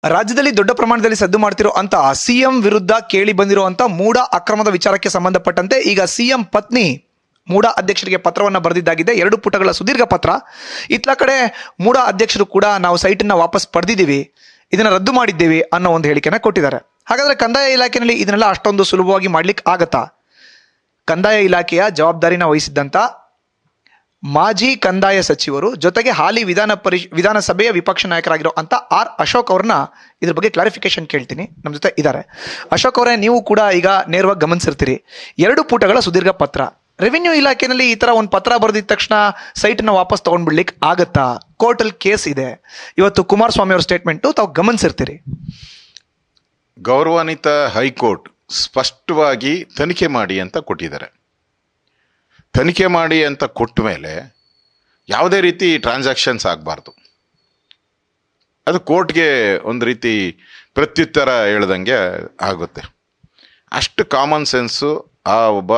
ರಾಜ್ಯದಲ್ಲಿ ದೊಡ್ಡ ಪ್ರಮಾಣದಲ್ಲಿ ಸದ್ದು ಮಾಡ್ತಿರೋ ಅಂತ ಸಿಎಂ ವಿರುದ್ಧ ಕೇಳಿ ಬಂದಿರುವಂತ ಮೂಡ ಅಕ್ರಮದ ವಿಚಾರಕ್ಕೆ ಸಂಬಂಧಪಟ್ಟಂತೆ ಈಗ ಸಿಎಂ ಪತ್ನಿ ಮೂಡ ಅಧ್ಯಕ್ಷರಿಗೆ ಪತ್ರವನ್ನು ಬರೆದಿದ್ದಾಗಿದೆ. 2 ಪುಟಗಳ ಸುದೀರ್ಘ ಪತ್ರ. ಇತ್ಲ ಕಡೆ ಮೂಡ ಅಧ್ಯಕ್ಷರು ಕೂಡ ನಾವು ಸೈಟನ್ನ ವಾಪಸ್ ಪಡೆದಿದ್ದೀವಿ, ಇದನ್ನ ರದ್ದು ಮಾಡಿದ್ದೇವೆ ಅನ್ನೋ ಒಂದು ಹೇಳಿಕೆನ ಕೊಟ್ಟಿದ್ದಾರೆ. ಹಾಗಾದ್ರೆ ಕಂದಾಯ ಇಲಾಖೆಯಲ್ಲಿ ಇದನ್ನೆಲ್ಲ ಅಷ್ಟೊಂದು ಸುಲಭವಾಗಿ ಮಾಡ್ಲಿಕ್ಕೆ ಆಗತ್ತಾ? ಕಂದಾಯ ಇಲಾಖೆಯ ಜವಾಬ್ದಾರಿನ ವಹಿಸಿದ್ದಂತ ಮಾಜಿ ಕಂದಾಯ ಸಚಿವರು ಜೊತೆಗೆ ಹಾಲಿ ವಿಧಾನಸಭೆಯ ವಿಪಕ್ಷ ನಾಯಕರಾಗಿರೋ ಅಂತ ಆರ್ ಅಶೋಕ್ ಅವ್ರನ್ನ ಇದ್ರ ಬಗ್ಗೆ ಕ್ಲಾರಿಫಿಕೇಶನ್ ಕೇಳ್ತೀನಿ. ನಮ್ಮ ಜೊತೆ ಇದ್ದಾರೆ. ಅಶೋಕ್ ಅವರೇ, ನೀವು ಕೂಡ ಈಗ ನೇರವಾಗಿ ಗಮನಿಸಿರ್ತೀರಿ, 2 ಪುಟಗಳ ಸುದೀರ್ಘ ಪತ್ರ. ರೆವಿನ್ಯೂ ಇಲಾಖೆಯಲ್ಲಿ ಈ ತರ ಒಂದು ಪತ್ರ ಬರೆದಿದ ತಕ್ಷಣ ಸೈಟ್ನ ವಾಪಸ್ ತಗೊಂಡ್ಬಿಡ್ಲಿಕ್ಕೆ ಆಗತ್ತಾ? ಕೋರ್ಟಲ್ಲಿ ಕೇಸ್ ಇದೆ. ಇವತ್ತು ಕುಮಾರಸ್ವಾಮಿ ಅವ್ರ ಸ್ಟೇಟ್ಮೆಂಟು ತಾವು ಗಮನಿಸಿರ್ತೀರಿ. ಗೌರವಾನ್ವಿತ ಹೈಕೋರ್ಟ್ ಸ್ಪಷ್ಟವಾಗಿ ತನಿಖೆ ಮಾಡಿ ಅಂತ ಕೊಟ್ಟಿದ್ದಾರೆ. ತನಿಖೆ ಮಾಡಿ ಅಂತ ಕೊಟ್ಟ ಮೇಲೆ ಯಾವುದೇ ರೀತಿ ಟ್ರಾನ್ಸಾಕ್ಷನ್ಸ್ ಆಗಬಾರ್ದು. ಅದು ಕೋರ್ಟ್ಗೆ ಒಂದು ರೀತಿ ಪ್ರತ್ಯುತ್ತರ ಹೇಳ್ದಂಗೆ ಆಗುತ್ತೆ. ಅಷ್ಟು ಕಾಮನ್ ಸೆನ್ಸು ಆ ಒಬ್ಬ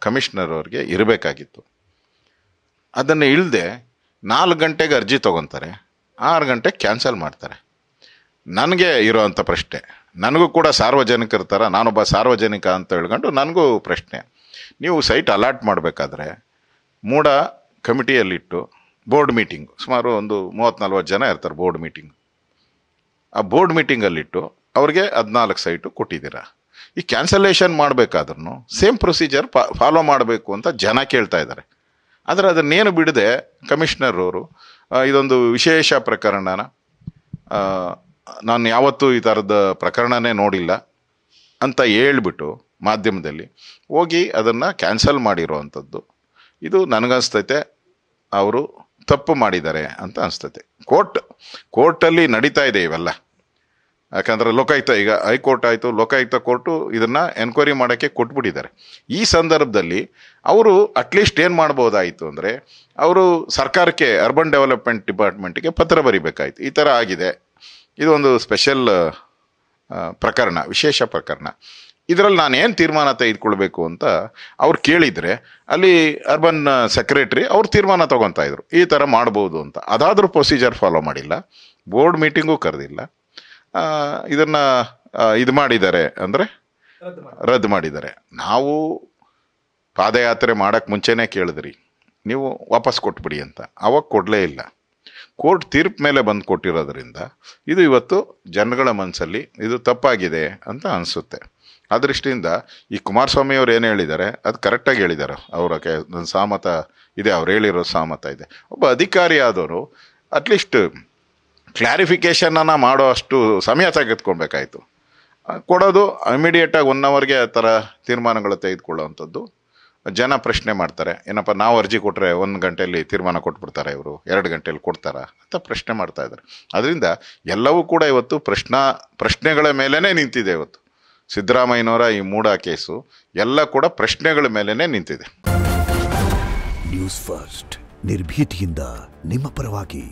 ಕಮಿಷನರ್ ಅವ್ರಿಗೆ ಇರಬೇಕಾಗಿತ್ತು. ಅದನ್ನು ಇಲ್ಲದೆ 4 ಗಂಟೆಗೆ ಅರ್ಜಿ ತೊಗೊತಾರೆ, 6 ಗಂಟೆಗೆ ಕ್ಯಾನ್ಸಲ್ ಮಾಡ್ತಾರೆ. ನನಗೆ ಇರೋವಂಥ ಪ್ರಶ್ನೆ, ನನಗೂ ಕೂಡ ಸಾರ್ವಜನಿಕರ ಥರ ನಾನೊಬ್ಬ ಸಾರ್ವಜನಿಕ ಅಂತ ಹೇಳ್ಕೊಂಡು ನನಗೂ ಪ್ರಶ್ನೆ, ನೀವು ಸೈಟ್ ಅಲಾಟ್ ಮಾಡಬೇಕಾದ್ರೆ ಮೂಡ ಕಮಿಟಿಯಲ್ಲಿಟ್ಟು ಬೋರ್ಡ್ ಮೀಟಿಂಗು, ಸುಮಾರು ಒಂದು 30-40 ಜನ ಇರ್ತಾರೆ ಬೋರ್ಡ್ ಮೀಟಿಂಗ್. ಆ ಬೋರ್ಡ್ ಮೀಟಿಂಗಲ್ಲಿಟ್ಟು ಅವ್ರಿಗೆ 14 ಸೈಟು ಕೊಟ್ಟಿದ್ದೀರಾ. ಈ ಕ್ಯಾನ್ಸಲೇಷನ್ ಮಾಡಬೇಕಾದ್ರೂ ಸೇಮ್ ಪ್ರೊಸೀಜರ್ ಫಾಲೋ ಮಾಡಬೇಕು ಅಂತ ಜನ ಕೇಳ್ತಾ ಇದ್ದಾರೆ. ಆದರೆ ಅದನ್ನೇನು ಬಿಡದೆ ಕಮಿಷನರ್ ಅವರು ಇದೊಂದು ವಿಶೇಷ ಪ್ರಕರಣನ, ನಾನು ಯಾವತ್ತೂ ಈ ಥರದ ಪ್ರಕರಣನೇ ನೋಡಿಲ್ಲ ಅಂತ ಹೇಳ್ಬಿಟ್ಟು ಮಾಧ್ಯಮದಲ್ಲಿ ಹೋಗಿ ಅದನ್ನು ಕ್ಯಾನ್ಸಲ್ ಮಾಡಿರೋವಂಥದ್ದು, ಇದು ನನಗನ್ಸ್ತೈತೆ ಅವರು ತಪ್ಪು ಮಾಡಿದ್ದಾರೆ ಅಂತ ಅನಿಸ್ತೈತೆ. ಕೋರ್ಟಲ್ಲಿ ನಡೀತಾ ಇದೆ ಇವೆಲ್ಲ. ಯಾಕಂದರೆ ಲೋಕಾಯುಕ್ತ, ಈಗ ಹೈಕೋರ್ಟ್ ಆಯಿತು, ಲೋಕಾಯುಕ್ತ ಕೋರ್ಟು ಇದನ್ನು ಎನ್ಕ್ವೈರಿ ಮಾಡೋಕ್ಕೆ ಕೊಟ್ಬಿಟ್ಟಿದ್ದಾರೆ. ಈ ಸಂದರ್ಭದಲ್ಲಿ ಅವರು ಅಟ್ಲೀಸ್ಟ್ ಏನು ಮಾಡ್ಬೋದಾಯಿತು ಅಂದರೆ, ಅವರು ಸರ್ಕಾರಕ್ಕೆ, ಅರ್ಬನ್ ಡೆವಲಪ್ಮೆಂಟ್ ಡಿಪಾರ್ಟ್ಮೆಂಟಿಗೆ ಪತ್ರ ಬರಿಬೇಕಾಯಿತು, ಈ ಥರ ಆಗಿದೆ, ಇದು ಒಂದು ಸ್ಪೆಷಲ್ ಪ್ರಕರಣ, ವಿಶೇಷ ಪ್ರಕರಣ, ಇದರಲ್ಲಿ ನಾನು ಏನು ತೀರ್ಮಾನ ತೆಗೆದುಕೊಳ್ಬೇಕು ಅಂತ ಅವ್ರು ಕೇಳಿದರೆ ಅಲ್ಲಿ ಅರ್ಬನ್ ಸೆಕ್ರೆಟ್ರಿ ಅವ್ರು ತೀರ್ಮಾನ ತೊಗೊತಾ ಇದ್ರು, ಈ ಥರ ಮಾಡ್ಬೋದು ಅಂತ. ಅದಾದರೂ ಪ್ರೊಸೀಜರ್ ಫಾಲೋ ಮಾಡಿಲ್ಲ, ಬೋರ್ಡ್ ಮೀಟಿಂಗೂ ಕರೆದಿಲ್ಲ, ಇದನ್ನು ಇದು ಮಾಡಿದ್ದಾರೆ ಅಂದರೆ ರದ್ದು ಮಾಡಿದ್ದಾರೆ. ನಾವು ಪಾದಯಾತ್ರೆ ಮಾಡೋಕ್ಕೆ ಮುಂಚೆನೇ ಕೇಳಿದ್ರಿ, ನೀವು ವಾಪಸ್ ಕೊಟ್ಬಿಡಿ ಅಂತ, ಅವಾಗ ಕೊಡಲೇ ಇಲ್ಲ. ಕೋರ್ಟ್ ತೀರ್ಪು ಮೇಲೆ ಬಂದು ಕೊಟ್ಟಿರೋದ್ರಿಂದ ಇದು ಇವತ್ತು ಜನಗಳ ಮನಸ್ಸಲ್ಲಿ ಇದು ತಪ್ಪಾಗಿದೆ ಅಂತ ಅನಿಸುತ್ತೆ. ಆ ದೃಷ್ಟಿಯಿಂದ ಈ ಕುಮಾರಸ್ವಾಮಿ ಅವ್ರು ಏನು ಹೇಳಿದ್ದಾರೆ ಅದು ಕರೆಕ್ಟಾಗಿ ಹೇಳಿದ್ದಾರೆ. ಅವರಕ್ಕೆ ನನ್ನ ಸಹಮತ ಇದೆ, ಅವ್ರು ಹೇಳಿರೋ ಸಹಮತ ಇದೆ. ಒಬ್ಬ ಅಧಿಕಾರಿ ಆದವರು ಅಟ್ಲೀಸ್ಟ್ ಕ್ಲಾರಿಫಿಕೇಷನನ್ನು ಮಾಡೋ ಅಷ್ಟು ಸಮಯ ತೆಗೆದುಕೊಳ್ಬೇಕಾಯ್ತು. ಕೊಡೋದು ಇಮಿಡಿಯೇಟಾಗಿ 1 ಅವರ್ಗೆ ಆ ಥರ ತೀರ್ಮಾನಗಳು ತೆಗೆದುಕೊಳ್ಳೋವಂಥದ್ದು. ಜನ ಪ್ರಶ್ನೆ ಮಾಡ್ತಾರೆ, ಏನಪ್ಪ ನಾವು ಅರ್ಜಿ ಕೊಟ್ಟರೆ 1 ಗಂಟೆಯಲ್ಲಿ ತೀರ್ಮಾನ ಕೊಟ್ಬಿಡ್ತಾರೆ, ಇವರು 2 ಗಂಟೆಯಲ್ಲಿ ಕೊಡ್ತಾರಾ ಅಂತ ಪ್ರಶ್ನೆ ಮಾಡ್ತಾ ಇದ್ದಾರೆ. ಅದರಿಂದ ಎಲ್ಲವೂ ಕೂಡ ಇವತ್ತು ಪ್ರಶ್ನೆಗಳ ಮೇಲೇ ನಿಂತಿದೆ. ಇವತ್ತು ಸಿದ್ದರಾಮಯ್ಯನವರ ಈ ಮೂಡ ಕೇಸು ಎಲ್ಲ ಕೂಡ ಪ್ರಶ್ನೆಗಳ ಮೇಲೇ ನಿಂತಿದೆ. ನ್ಯೂಸ್ ಫಸ್ಟ್, ನಿರ್ಭೀತಿಯಿಂದ ನಿಮ್ಮ ಪರವಾಗಿ.